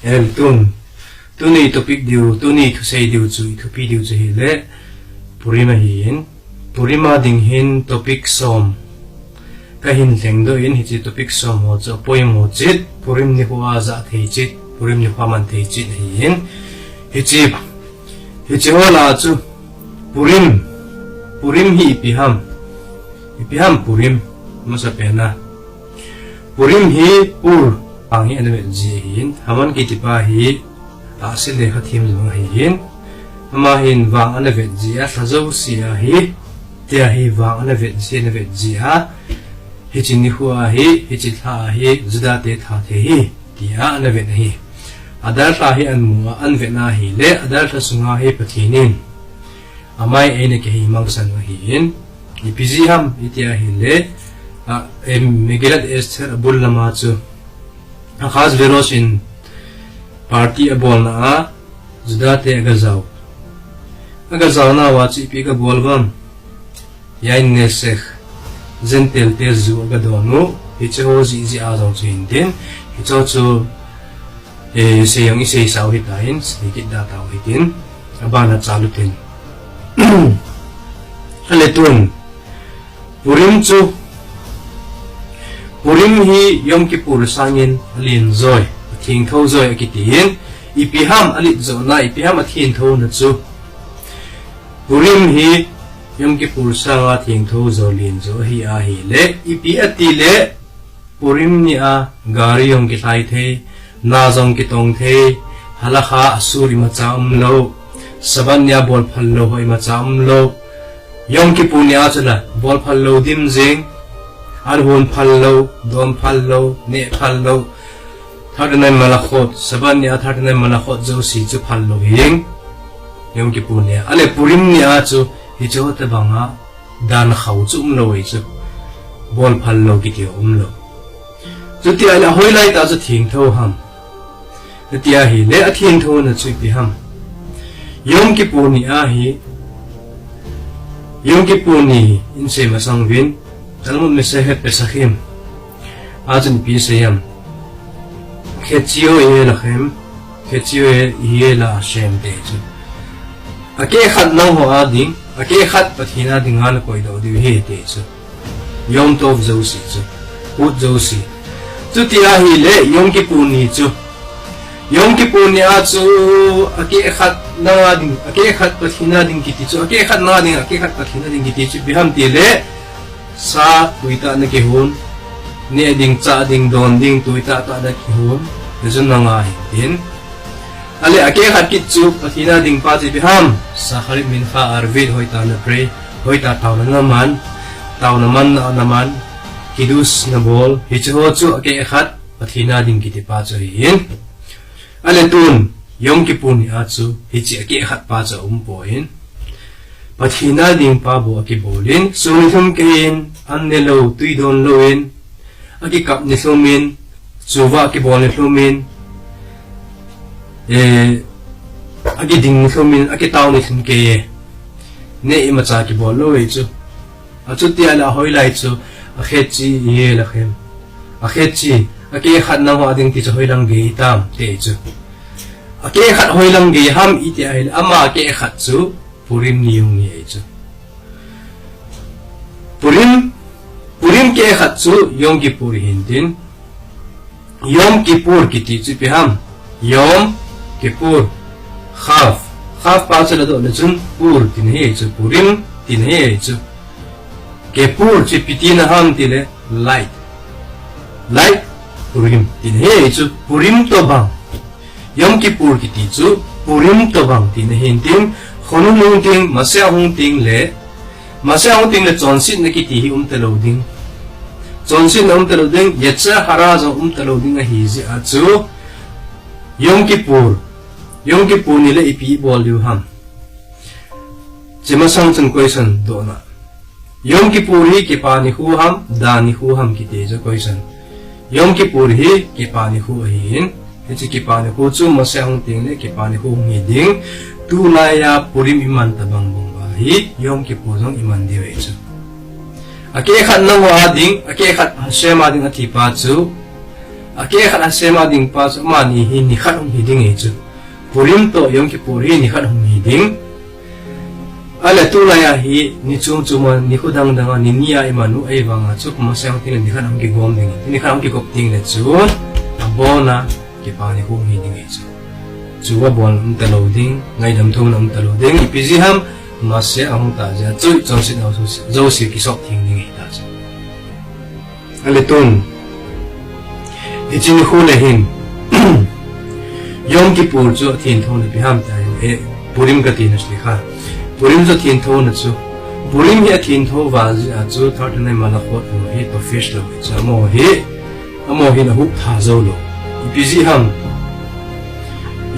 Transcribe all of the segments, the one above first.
el tun ei topic diu tun ei thu sei diu chu thu pi diu chu hi le purima hin purima ding hin topic som ka hin leng do in hi chi topic som ho chu poem ho chit purim ni huwa za thei chit purim ni paman thei chit hin hi chi hola chu purim hi ipiham purim masa pena purim hi pur pangi ane ji hin haman ki tipa hi asile khathim lo hin ama hin wang ane ve ji a thazo sia hi tia hi wang ane ve ji ha hi chi ni huwa hi chi tha hi zuda te tha the hi tia ane ve hi adar tha hi an mu an ve na hi le adar tha sunga hi pathinin amai ene ke hi mangsan hi hin ipiji ham itia hi le Megilat Esther abul lama chu khas verosin party abol na zudate agazaw na wa chi pi ka bolvam yain nesek zentel tezu agadonu hicho ji azong chin din hicho chu seyang isei saw hitain sikit da taw hitin abana chalutin aletun Purim hi Yom Kippur sangin alin zoi thing tho zoi akitin ipiham alit zo na ipiham athin tho na chu Purim hi Yom Kippur sanga thing tho zo lin zo hi a hi le ipi ati le Purim ni a gari yong ki thai the na jong ki tong the halakha asuri ma cham lo saban ya bol phal lo hoi ma cham lo Yom Kippur ni a chala bol phal lo dim jing Arhun pallo, dom pallo, ne pallo, thadnai malachot, saban ni thadnai malachot zo si chu pallo hing, Yom Kippur ni ale purim ni a chu hi chu ta banga dan khau chu lo ei chu bol pallo ki ti lo chu ti ala hoilai ta chu thing tho ham ti a hi le a thing tho na chu pi ham Yom Kippur ni a hi Yom Kippur ni in se masang vin Talmud Mesehet Pesachim Azan Pisayam Chetio Elachem Chetio Ela Hashem Teju Ake khat nang ho ading Ake khat pathina ding ala koi do di he teju Yom Tov Zosi chu Ut Zosi chu tia hi le Yom Kippur ni chu Yom Kippur ni a chu ake khat nang ading ake khat pathina ding kiti chu ake khat nang ading ake khat pathina ding kiti chu biham ti le sa tuita na kihun ni ding cha ding don ding tuita ta na kihun rezon na nga hin ale ake khat kit chu pathina ding pa chi biham sa kharit min fa arvid hoita na pray hoita taw na naman kidus na bol hi chu ake khat pathina ding kiti pa chu hin ale tun Yom Kippur ni a chu hi chi ake khat pa chu po hin pathina ding pa bo aki bolin sunithum kein annelo tuidon loin aki kap ni sumin chuwa ki bol ni sumin aki ding ni sumin aki taw ni sun ke ne imacha ki bol lo chu achu ti ala hoilai chu akhechi ye la khem akhechi aki khat na ho ading ti chu hoilang ge tam te chu aki khat hoilang ge ham iti ai ama aki khat chu Purim ni yung ni chu Purim ke khat chu Yom Kippur hintin Yom Kippur kiti chu piham Yom Kippur khaf pa chu la do le chun pur tin he chu Purim tin he chu Kippur chu pitina ham ti le light Purim tin he chu Purim to bang Yom Kippur kiti chu Purim to bang tin hintin Khonu nung ting masya hung ting le chonsit na kiti hi talo ding chonsit na talo ding yetsa hara zo talo ding a hi zi a chu Yom Kippur ni le ipi bol yu ham chimasang chun question do na Yom Kippur hi ki pa ni hu ham da ni hu ham ki te zo question Yom Kippur hi ki pa ni hu hin chi ki pa ni hu chu masya hung ting le ki pa ni hu ngi ding Tulaya Purim iman tabang bungba hi Yom Kippur nang iman diwe chu ake khat nang ho ading ake khat Hashem ading ati pa chu Yom Kippur ni chu Yom Kippur hi ki pa ni hu ham da ni hu ham ki te chu question Yom Kippur hi ki pa ni hu chu masya hung ting le ki pa ni hu ngi ding tulaya Purim iman tabang bungba hi Yom Kippur nang iman diwe chu ake khat nang ho ading ake khat Hashem ading ati pa chu ake khat asema ding pa chu mani hi ni khat hi ding e chu Purim to Yom Kippur hi ni khat hi ding ala tu la ya hi ni chung chuma ni khudang danga ni nia imanu ai wanga chu kuma sang tin ni khat ki gom ding ni khat ki kop ding le chu abona ki pa ni hu hi ding e chu chu wa bon loading ngai dam thum nam loading ipg ham ma se ang ta ja chu chong si no su zo si ki sok thing ding e ta chu ale tun ichin hu le hin Yom Kippur chu thin thon bi ham ta e Purim ka tin asli kha Purim chu thin thon chu Purim hi thin tho wa chu thot nai mala khot no hi to fish lo cha mo hi amo hi na hu tha zo lo ipg ham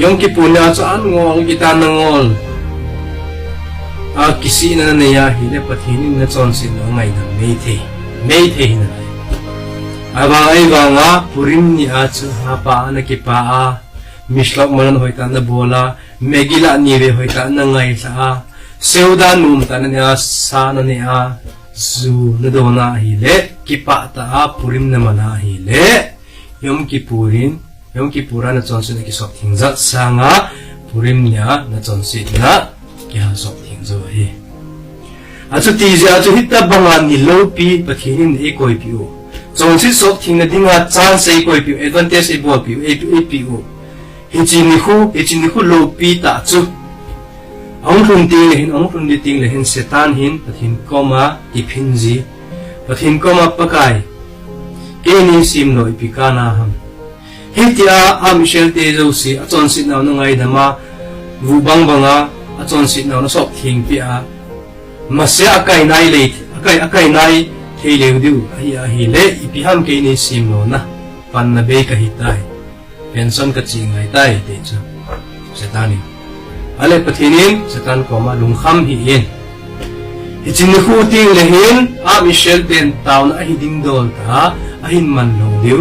Yom Kippur na chu an ngol kita na ngol a kisi na na ya hi le pathin na chon sin no ngai na mei the hi na ai wa nga Purim ni a chu ha pa na ki pa a mislok manan hoita na bola megila ni re hoita na ngai sa seuda num ta na sa na ni a zu na do na hi le ki pa ta a Purim na mana hi le Yom Kippura na chonsi na ki sok thing za sa nga Purim nya na chonsi na ki ha sok thing zo hi achu ti ja achu hita banga ni lo pi pathin e koi pi o chonsi sok thing na dinga chance e koi pi advantage e bo pi e pi o Ichin hu lo pi ta chu ong hun di ting le hin setan hin pathin koma iphinji pathin koma pakai ke ni sim no ipikana ham hitia a Michelle te zo si a chon sit na ngai dama vu bang banga a chon sit na sok thing pi a masya akai nai le akai nai thei le du hi le ipi ham ke ni sim no na pan na be ka hitai pension ka chingai tai te chu setani ale pathinin setan koma lungkham hi yen ichin hu ting le hin a Michelle den town a hiding dol ta a hin man lo diu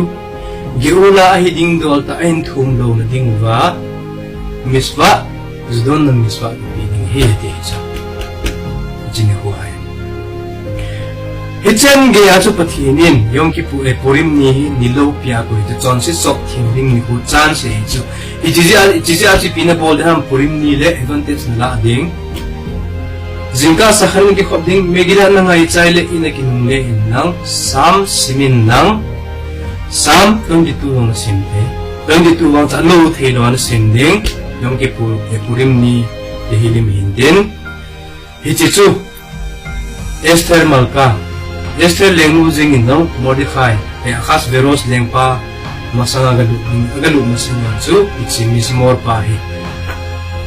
giula a hiding dol ta ain thum lo na ding wa miswa zdon na miswa bi ding he te chu ichin hu ai Hichan ge achu pathinin Yom Kippur e Purim ni lo pia ko te chon si sok thing ding ni hu chan se chu ijiji achi pina bol ham Purim ni le advantage la ding jingka sakhan ki khop ding megila na ngai chai le ina ki le in nang sam simin nang sam 22 long sim te 22 long cha lo the lo na sim ding Yom Kippur e Purim ni te hilim hin den hichichu Esther Malka Esther lengmu jing in no modify e khas veros lengpa masanga galu masanga chu ichi mismor pa hi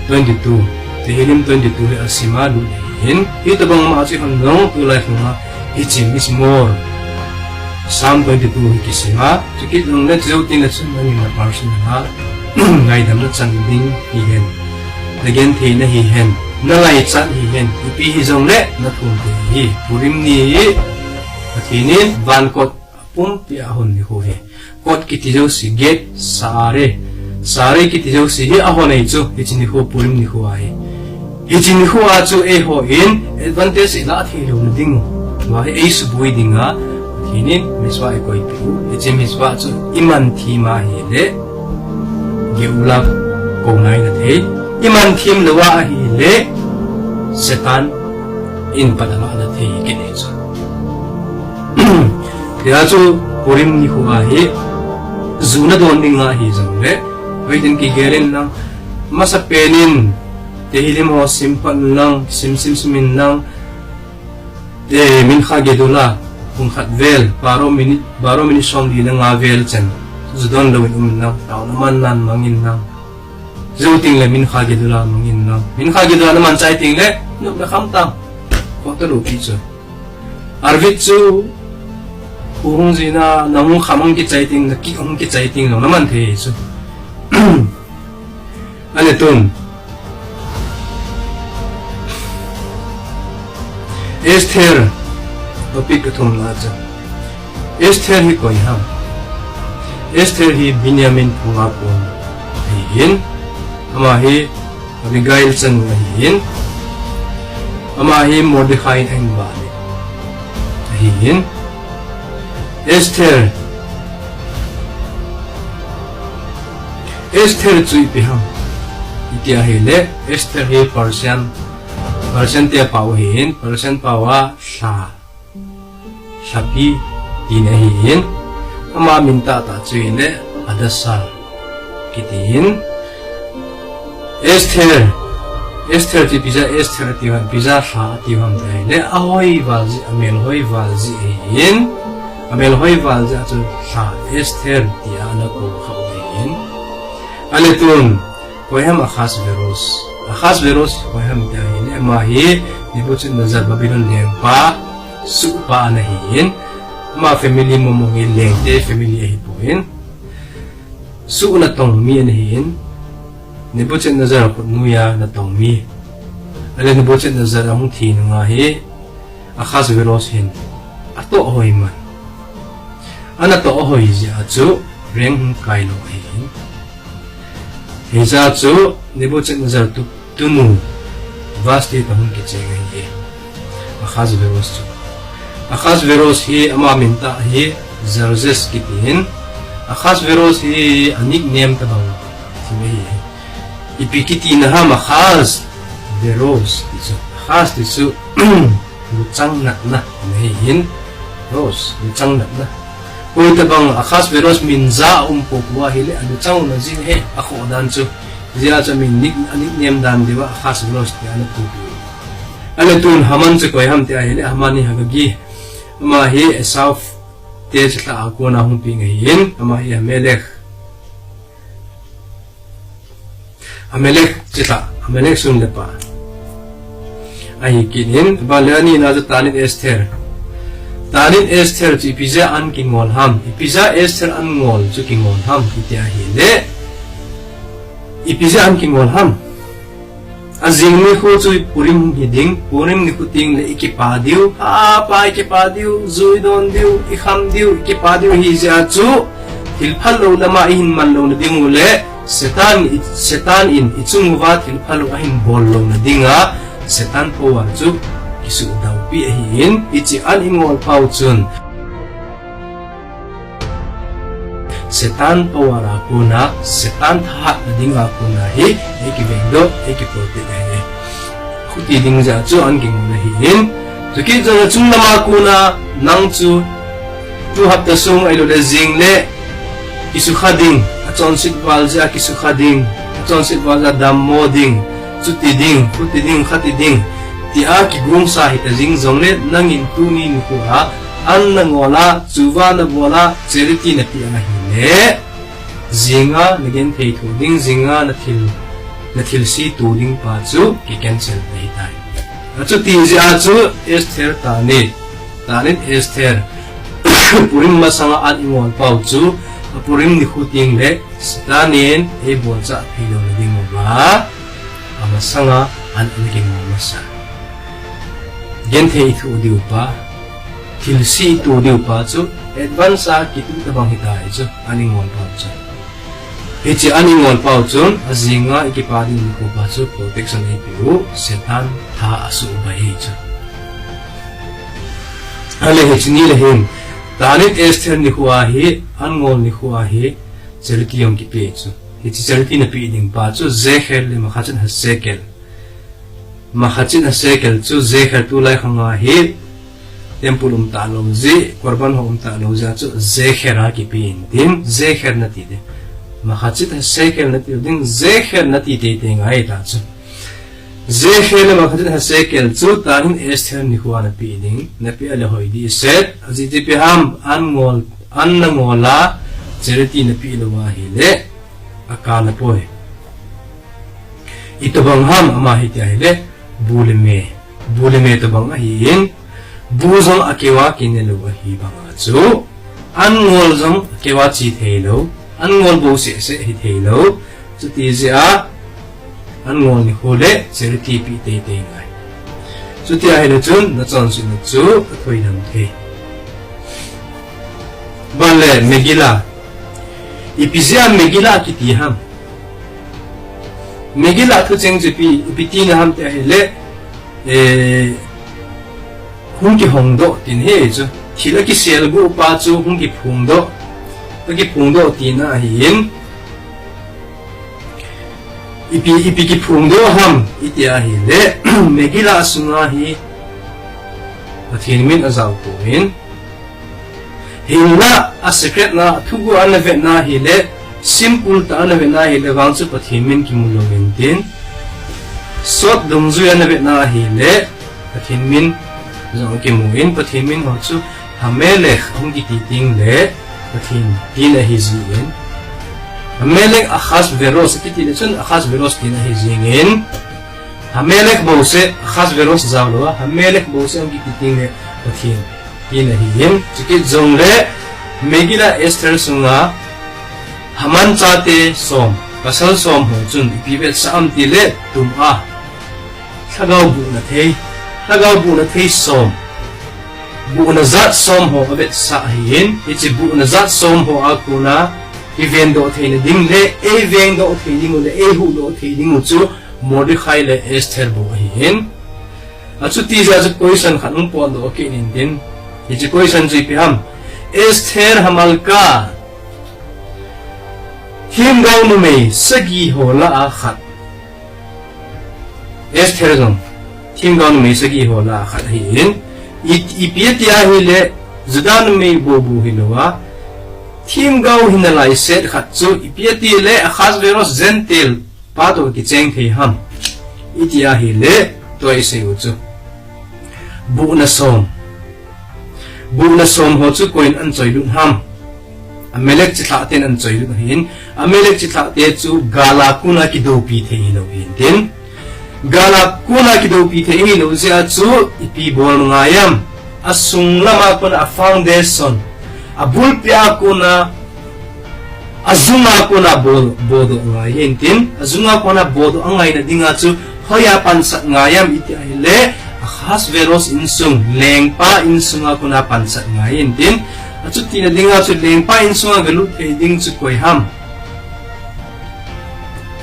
22 te hilim 22 asima lu hin ito bang ma chi han no tu lai khuma ichi mismor sam 22 kisima chiki long let zo tin na chun ni na person ha ngai dam na chan ding hi hen again the na hi hen na ngai chan hi hen ipi hi jong le na thum te hi Purim ni Pathinin van kot pum pi ahon ni ho he kot kiti jo si get sare kiti jo si hi ahon ei chu ichin ni ho Purim ni ho ai ichin ni ho a chu e ho in advantage ila thi lo na ding wa e su bui dinga pathinin miswa e koi pi ichin miswa chu iman thi ma hi le geula ko nai na the iman thim lawa hi le setan in padala na the ki ne chu kaya chu Purim ni huwa hi zuna don ding nga hi jang le waitin ki gerin lang masapenin te hilim ho simpan lang simin lang te min khagedula kung khatvel baro minit song di nga vel chen zudon lawin lang tao naman nan mangin lang zuting le min khagedula mangin lang min khagedula naman chai ting le nuk na khamtam ko to lu pi chu arvit chu Kung zina namung kamang kitsaiting na kikong kitsaiting no naman te so ano tun Esther topik ito na dyan Esther hi koy ham Esther hi Binyamin punga po hihin ama hi Abigail chan hihin ama hi Mordecai ang bali hihin Esther Esther chu ipiham itia hele Esther he Persian te pauhin Persian pawa shapi dinahin ama minta ta chuile adasa kitin Esther ti pizza Esther ti han pizza ha ti ham dai ahoi valzi amel hoi valzi hin amel hoi valzi chu ha Esther ti ana ko khawin aletun koyam Ahasveros koyam dai ma hi nibuchin nazar Babylon lempa su pa na hin ma family mo mo lengte family hi poin su na tong mi na hin nibuchin nazar ko nuya na tong mi ale nibuchin nazar ang thi nga hi Ahasveros hin ato hoy man ana to hoy ja chu reng kai lo hin heza chu nibuchin nazar tunu vasti tahun ki chenga hi Ahasveros hi ama minta hi Xerxes kitin Ahasveros hi anik name tabang simi ipikiti na ha Ahasveros tisu luchang na hin Ros luchang na kung tabang Ahasveros minza puwa hili luchang na zing he ako dan chu zia cha min anik name dan diwa Ahasveros ti ana pupi aletun haman chu koy ham ti hili hamani hagagi ama hi Esau te chla ko na hung pi ngayin ama hi Amelech sun le pa ai kinin balani na tanin Esther chi pizza an kingol ham pizza Esther an ngol chu kingol ham itia hi le pizza an kingol ham azing ni ko chu purim ni kuting le ikipadiu pa ikipadiu zuidon diu ikham diu ikipadiu hi ja chu hilphal lo lama hin man lo na ding le setan in ichung wa hilphal lo hin bol lo na dinga setan po wa chu kisu daw pi hin ichi an ingol pau chun setan pawara kuna setan tha dinga kuna hi ekibendo ekipote dai khuti dingja chu an king na hin tuki jang chung nama kuna nang chu tu hapta sung ailo le jing le kisu khading achon sit walja kisu khading achon sit walja damoding chuti ding khuti ding khati ding ti a ki grum sa hita jing jong le nangin tuni ni ku ha an nangola chuwa na bola charity na ti a hi zinga nagin thei thu ding zinga na thil si tu ding pa chu ki cancel dai dai achu ti ji a chu Esther tanin Esther purim masanga an ingol pau chu purim ni khuting le tanin e bolcha thilo na ding ba amasanga an naging masa gen thei thu diu pa thil si tu diu pa chu advance a kitu tabang hitai chu aningol pau chu ichi aningol pau chun azinga ikipadi ni ko pa chu protection ai piu setan tha asu bai chu ale hechni le hin tanit Esther ni huwa hi angol ni huwa hi charity yong ki pe chu ichi charity na pi ding pa chu zecher le makhachin hasekel chu zecher tu lai khanga hi tempulum talom zi korban hom talom za chu zecher ha ki pin din zecher na ti de makhachit hasekel na ti din zecher na ti te te ngai ta chu zecher le makhachit hasekel chu tanin Esther ni huwa na pi ding na pi ale hoi di set aji ti pi ham an ngola charity na pi lo wa hi le akala poe ito bang ham ama hi ti le buleme to bang hi buzong akewa kinelo hi banga chu angol jong akewa chi thelo angol bo se hi thelo chu ti ja angol ni hole charity pi te te ngai chu ti a hele chun na chon sin chu thoi nam the bale megila ipizia megila ki ti ham megila thu cheng chu pi ti na ham te hele hunki hongdo tin he chu thila ki selgu pa chu hunki phungdo ki phungdo tina hin ipi ki phung do ham itia hi le megila sunga hi pathin min azau ko in hinna a secret na thugu anavet na hi le simple ta anavet na hi le wang chu pathin min ki mulongin tin sot dungzu anavet na hi le pathin min zong ki muin pathin min ho chu hamelech ang gititing le pathin tin a hi zin hamelech akhas veros kitin chun akhas veros tin a hi zingin hamelech bose akhas veros zawlo hamelech bose ang gititing le pathin tin a hi yin chikit zong le megila Esther sunga haman chate som kasal som ho chun ipibet sa am ti le tum a thagaw bu na thei som bu na zat som ho abet sa hin ichi bu na zat som ho akuna event do thein ding le event do thein ding le e hu do thein ding chu Mordecai le Esther bo hin achu ti ja chu question khanung po do ke nin din ichi question ji piham Esther hamalka him gaw nu me sagi ho la a khat Esther jong him gaw nu me sagi ho la a khat hin ipiatia hi le zudan me bobu hilowa him gaw hinalai set khat chu ipiati le akhas veros zentel pato ki cheng thei ham itia hi le toy se u chu bu na som ho chu coin an choi lun ham amelek chi thla ten an choi lun hin amelek chi thla te chu gala kuna ki do pi thei lo hin tin gala kuna ki do pi thei lo zia chu ipi bol ngayam asung lama kuna a foundation abul pia kuna azunga kuna bodo ngayin tin azunga kuna bodo angay na dinga chu hoya pansat ngayam iti ay le akhas veros insung lengpa insunga kuna pansat ngayin tin achu tina dinga chu lengpa insunga galut ay ding chu koy ham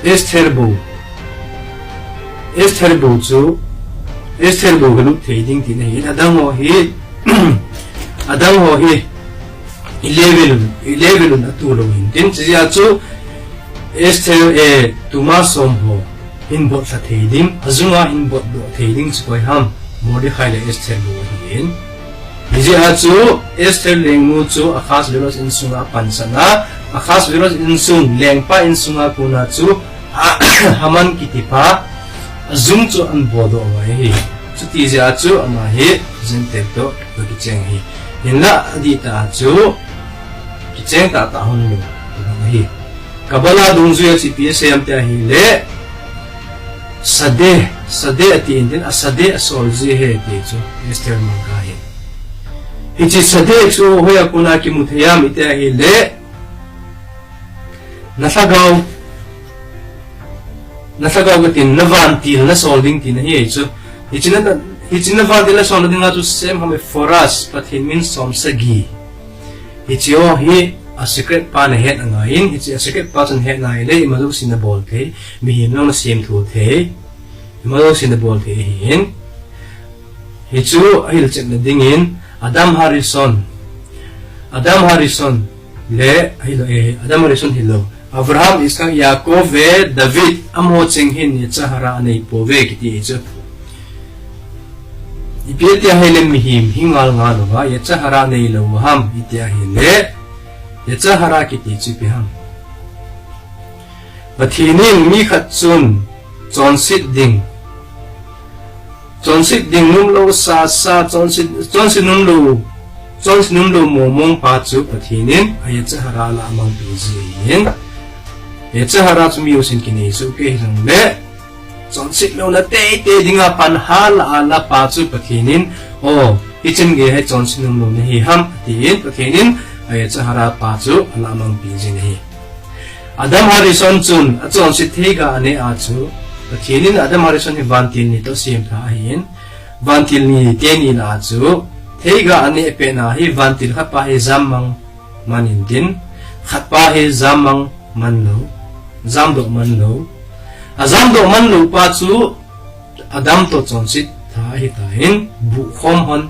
Esther bo chu Esther bo galut ay ding tina hin adang ho hi 11 na tulong din siya chu Esther tumasom ho inbot sa theidim azunga inbot do theidim choi ham Mordecai le Esther bo hin siya chu Esther lengu chu akhas veros insunga pansana akhas veros insung lengpa insunga kuna chu haman kitipa azung chu an bodo awai chu ti siya chu ama hi zentek do kicheng hi hinla adita chu kicheng ta hon lo hi kabala dungzu ya CPSM ta hi le sade ati indin asade asolzi he te chu Esther mangai hichi sade chu hoya kuna ki muthayam ita hi le nasagaw gatin navantil na solving tin hi chu hichi navantil na solving na chu sem hame foras pathin min som sagi hichi o hi a secret pa na het angain hichi a secret pa chan het nai le imadu sin na bol the mi hin lo na sem thu the imadu sin na bol the hin hichu ahil chen na dingin Adam Harrison le Adam Harrison hilo Abraham Isaac Yaakov ve David amo cheng hin ni chahara nei po ve kiti chu ipiatia helen mihim hingal nga no ba yacha hara nei lo ham itia hele yacha hara kiti chipi ham bathinin mi khat chun chonsit ding num lo sa chonsit num lo momong pa chu bathinin ayacha hara la amang bizin yacha hara chu mi usin kini su ke hang le chonsit lo na te dinga panhal ala pa chu pathinin o ichen ge he chonsit lo na hi ham tin pathinin ay chahara pa chu alamang pinjin hi Adam Harrison chun a chonsit thega ane a chu pathinin Adam Harrison hi vantil ni to sim tha hin vantil ni teni na chu thega ane pe na hi vantil kha pa hi zamang manin din khat pa hi zamang manlo zamdo manlo azam do man lo pa chu Adam to chonsit tha hi ta hin bu khom hon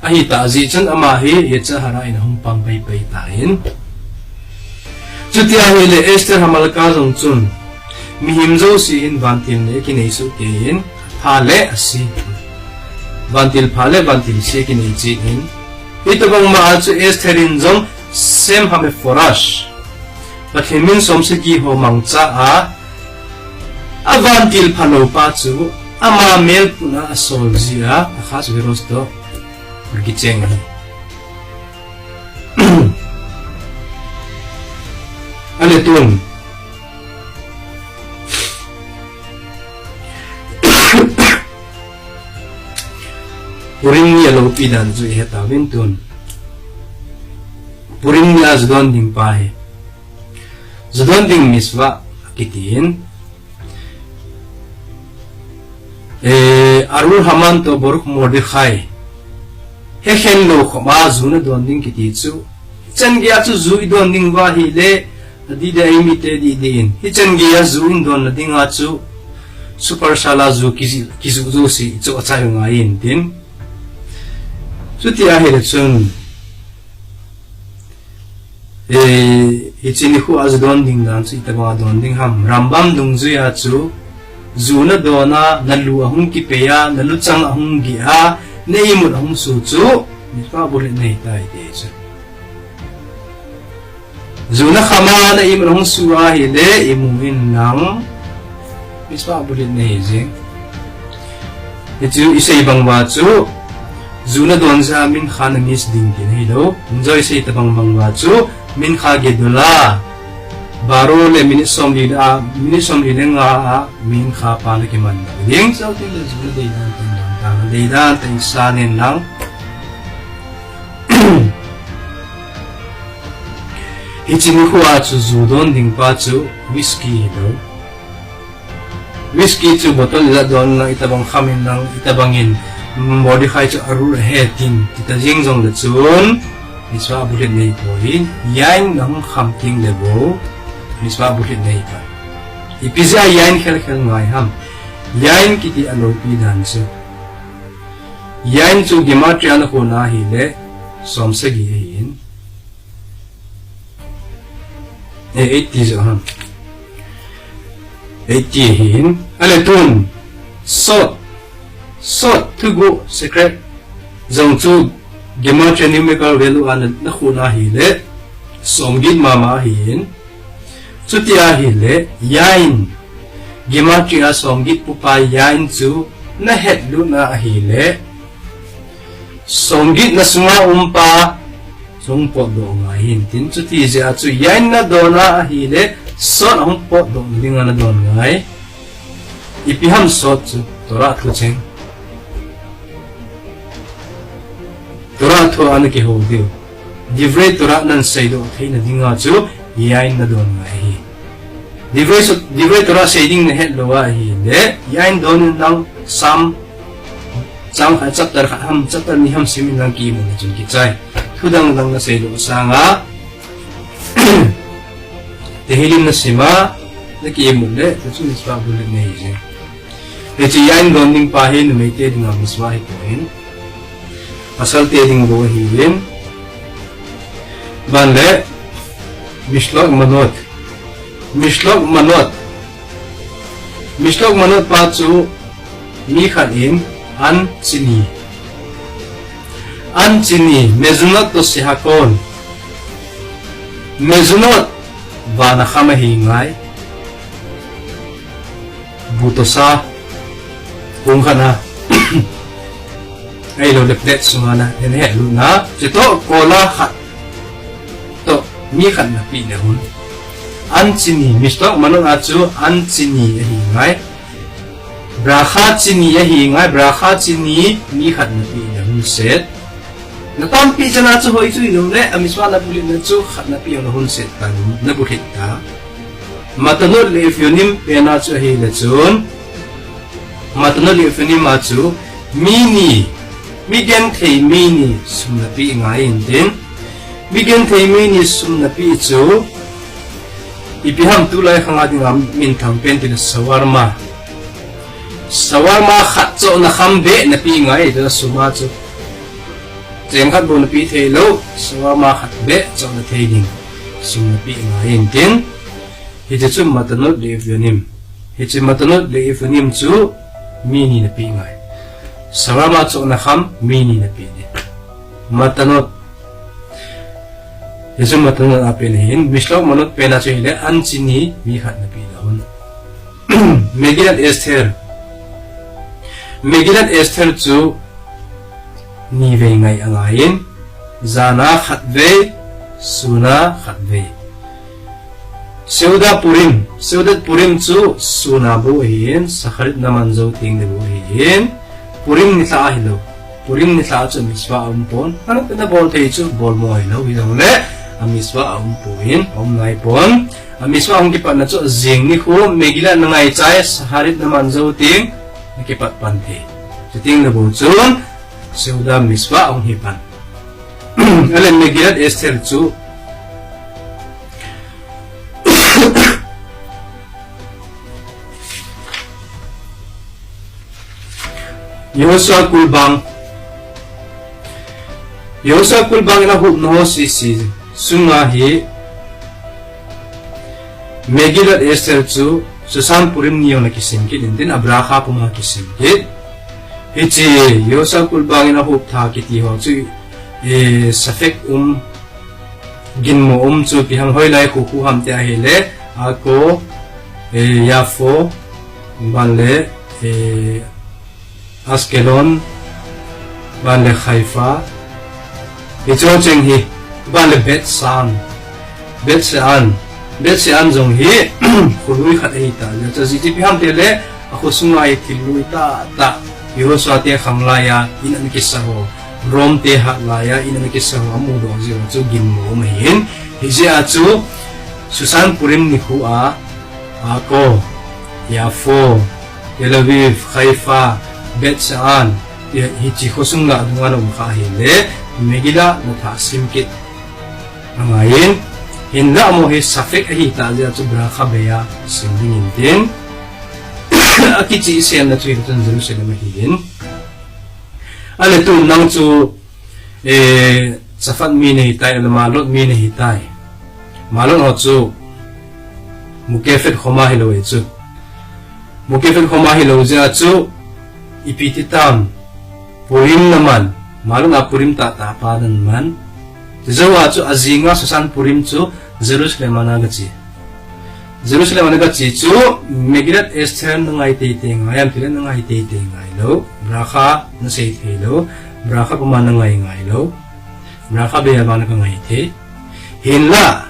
a hi ta ji chan ama hi ye cha hara in hum pang pai ta hin chutia hi le Esther hamalka jong chun mi himzo si in vantil ne kinai su ke in phale asi vantil phale vantil si kinai chi in ito bang ma chu esterin zong sem hame forash pathimin somseki ho mangcha a vantil phalo pa chu ama mel puna asol zia khas virus to gicheng ale tun puring yellow pidan zu heta wintun puring ya zdon ding pahe zdon ding miswa kitin arul haman to boruk Mordechai hechen lo khoma zuna don ding kiti chu chen gya chu zu don ding wa hi le di da imite di din hi chen gya zu in don na ding a chu super sala zu kizu zu si chu acha nga in din chu ti a he chun ichini khu az don ding dan chu itawa don ding ham rambam dung zu ya chu zuna dona nalu ahung ki peya nalu chang ahung gi a nei mun ahung su chu mi pa buri nei tai te chu zuna khama na im ahung su a hi le imuin nang mi pa buri nei je itu isai bang wa chu zuna don za min khan mis ding ki nei lo enjoy sei ta bang wa chu min kha ge dula baro le minit som li nga min kha pa le ki man ding sau tin le zu de dan tan dan de dan tan sa nen nang ichini khuwa chu zu don ding pa chu whiskey do whiskey chu bottle la don na itabang khamin nang itabangin Mordechai chu arur hetin kita jing jong le chun iswa bulet nei pori yain nang khamting le bo miswa bulit nei pa ipiza yain khel ngai ham yain kiti alopi dan chu yain chu gematria na ko na hi le somse gi hin 80 zo ham 80 hin ale tun so to go secret zong chu gematria numerical value an na ko na hi le somgit mama hin Chutia hile yain gematria somgit pupa yain chu na het lu na hile somgit na sunga umpa songpo do nga hin tin chuti ja chu yain na do na hile son hong po do linga na don ngai ipiham so chu tora thu cheng tora tho an ke ho dio divrei tora nan sei do theina dinga chu yain na don ngai divrei tora shading na het lowa hi le yain don nang sam chang kha chapter ham chapter ni ham simin lang ki mo chun ki chai thudang dang na sei lo sanga tehilim na sima na ki mo le chu niswa bul nei je le chi yain don ning pa hin me te ding am niswa hi koin asal te ding go hi len ban le Mishlog manot pa chu mi khan in an chini mezunot to sihakon mezunot bana khama hi ngai butosa kung khana ai lo leplet sungana en he lu na chito kola khat to mi khan na pi na hun an chini mistok manong achu an chini hi ngai brakha chini hi ngai brakha chini mi khat na pi na hun set na tam pi chana chu hoi chu ilum le amiswa na puli na chu khat na pi na hun set tan na bukhit ta matanol le fionim pena chu hi le chun matanol le fionim achu mini migen thei mini sumna pi ngai in den migen thei mini sumna pi chu ipiham tulai khanga dingam min thang pen tin sawarma khat cho na khambe na pi ngai da suma chu cheng khat bon pi thei lo sawarma khat be cho na thei ding sum na pi ngai in tin hi chu matanol le fionim hichi matanot le ifunim chu mini na pi ngai sarama chu na kham mini na pi ni matanot yesu matanot apel hin mislok manot pena chu ile anchini mi khat na pi daun Megilat Esther chu ni ve ngai angain zana khatve suna khatve Seudat Purim chu suna bu hin sakharit naman zo ting bu hin Purim ni sa hilo Purim ni sa chu miswa ampon ano na bol thei chu bol mo hilo hilo le amiswa ampuin ngai pon amiswa ang kipat na chu jing ni khu Megilat na ngai chai sakharit naman zo ting nakipat pante ting na bu chun Seudat miswa ang hipan alam Megilat Esther chu Yosua kulbang ina hub no si sunga hi Megilat Esther chu susan purim niyo na kisimkit din abraha puma kisimkit hichi Yosua kulbang ina hub tha kiti ho chu safek ginmo chu pihang hoilai khu ham te ahile ako Yafo banle Askelon banle Haifa icho cheng hi banle Betsan zong hi khului khat hi ta ya chi pi ham te le ako sungai thilui ta Yosua te khamla ya inan kisaho rom te ha la ya inan kisaho amu do ji chu ginmo mahin hi je chu susan purim ni khu ako Yafo Tel Aviv Haifa Betsan hichi khosunga dungan kahile Megila na tha simkit angayin hinda mo he safek hi ta ja chu bra khabeya sindingin din akichi sen na chu tun Jerusalem hin ale tu nang chu safat mi nei tai na malot mi nei tai malon ho chu mukefet khoma hilo chu mukefet khoma hilo ja chu ipititam purim naman malung purim ta padan man zawa chu azinga susan purim chu Jerusalem anagachi chu Megilat Esther ngai te ngayam tilan ngai te ngai lo brakha na sei thelo brakha pumana ngai lo brakha be yamana ka ngai the hinla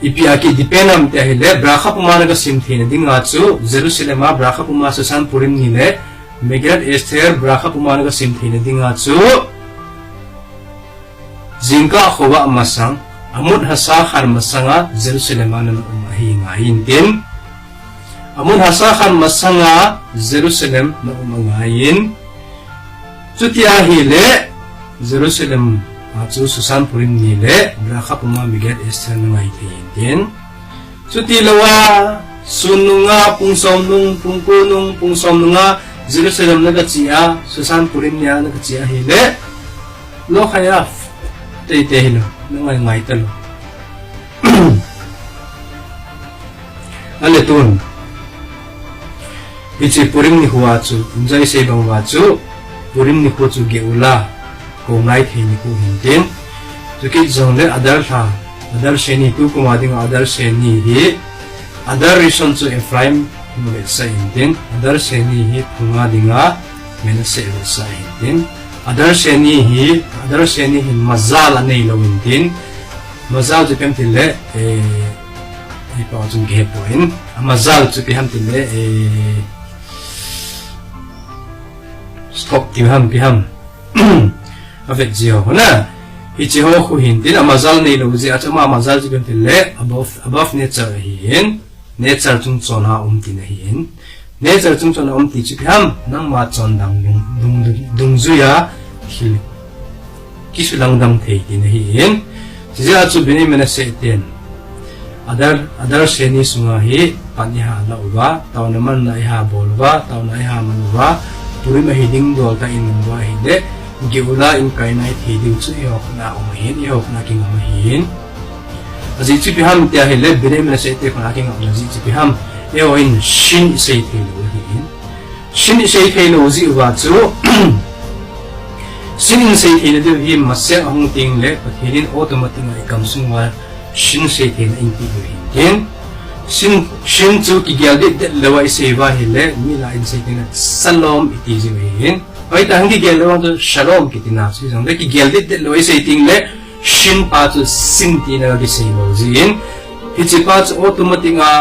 ipiaki dipenam te hele brakha pumana ka simthina dinga chu Jerusalem brakha puma susan purim ni le Megilat Esther brakha pumana ka simthina dinga chu jingka khowa masang amut hasa khar masanga Jerusalem nan umahi ngain din amut hasa khar masanga Jerusalem na umangain chutia hile Jerusalem chu susan purim ni le brakha puma Megilat Esther na ngai din chuti lawa sununga pungsom nunga Jerusalem nagachia susan purim niya nagachia hile lo khaya te hilo ngai talo ale tun ichi purim ni huwa chu unjai se bang wa chu purim ni hu chu geula ko ngai the ni ku hinten chu ki jong le adar sheni tu ko ma ding adar sheni hi adar rishon chu Ephraim mo sa hinten adar sheni hi thunga dinga Menase sa hinten adar sheni hi mazal anei lo hinten mazal chu pem tile pa chung ge poin mazal chu pem tile stop piham avet jio na ichi ho khu hinten mazal nei lo ji achama mazal chu pem tile above nature hin nature chung chona tin hin nature chung chona ti chu pem nang ma chon dang dung zuya hil kisulang dang thei tin hin Sija chu bini Menase ten adar sheni sunga hi paniha la uwa taw naman na iha bolwa taw na iha manwa puri mahiding dol ta inwa hinde giula in kainai thiding chu ihok na umahin ihok na king umahin azi chu piham tia hele benem na se te khona king ang azi chu piham eo in shin sei thelo hi shin sei thelo zi wa chu shin sei thelo de hi masya hong ting le pathirin automatic ai kam sungwa shin sei thelo in ti hi gen shin chu ki gyal de lawai seva hele mi la in sei thelo salom iti ji hin oi ta hangi gyal lo to shalom kitina si jong de ki gyal de lawai sei ting le shin pa chu sin ti na gi sei lo jin hi chi pa chu automatic a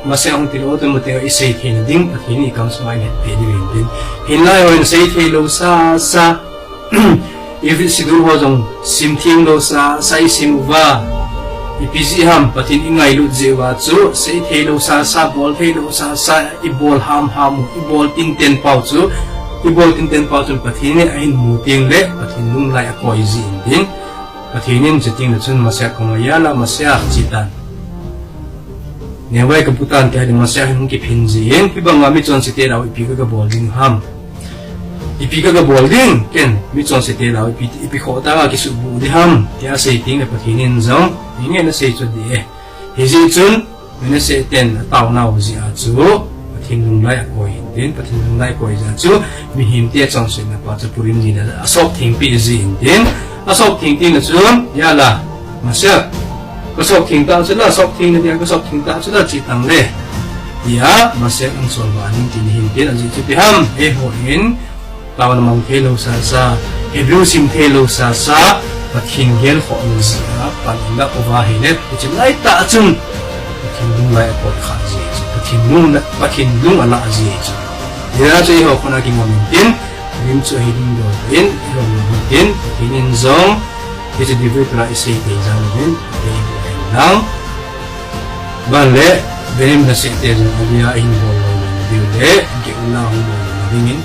masya hong til automatic ai sei thelo ding pathini kam sungwa ne pe di din hin lai oi sei thelo sa if sidur ho jong sim thing lo sa sai sim wa ipisi ham patin ingai lu jewa chu sei thelo sa bol thelo sa i bol ham i bol tin ten pau chu i bol tin ten pau chu pathini ain mu ting le patin lung lai a koi ji din pathinin jeting chun masya komaya la masya chitan newai kaputan te ali masya hung ki phinji yen pibanga mi chon site raw ipi ka bol ding ham ipiga ka bolding ken mi chon se te la ipi khota ki su bu di ham tia se ting le pathinin zong inge na se chu di e he ji chun mena se ten taw na u ji a chu pathin lung lai ko hin tin pathin lung lai ko ja chu mi him te chong se na pa chu purim ni na asok thing pi ji hin tin asok thing tin na chu ya la masya asok thing ta chu la asok thing na dia asok thing ta chu la chi tang le ya masya ang sol ba ning tin hin tin a ji chu pi ham e ho hin tawan mang thelo sa hebrew sim thelo sa pathin gel kho lu sa palinga overhead which lai ta chung pathin lung lai ko kha ji pathin lung ala ji ya je ho khona ki moment tin lim chu hiding do in ro tin tin zong which the vipra is say te jang bin nang ban le benim na se te jang ya in bo lo le ke una hu bo lo dingin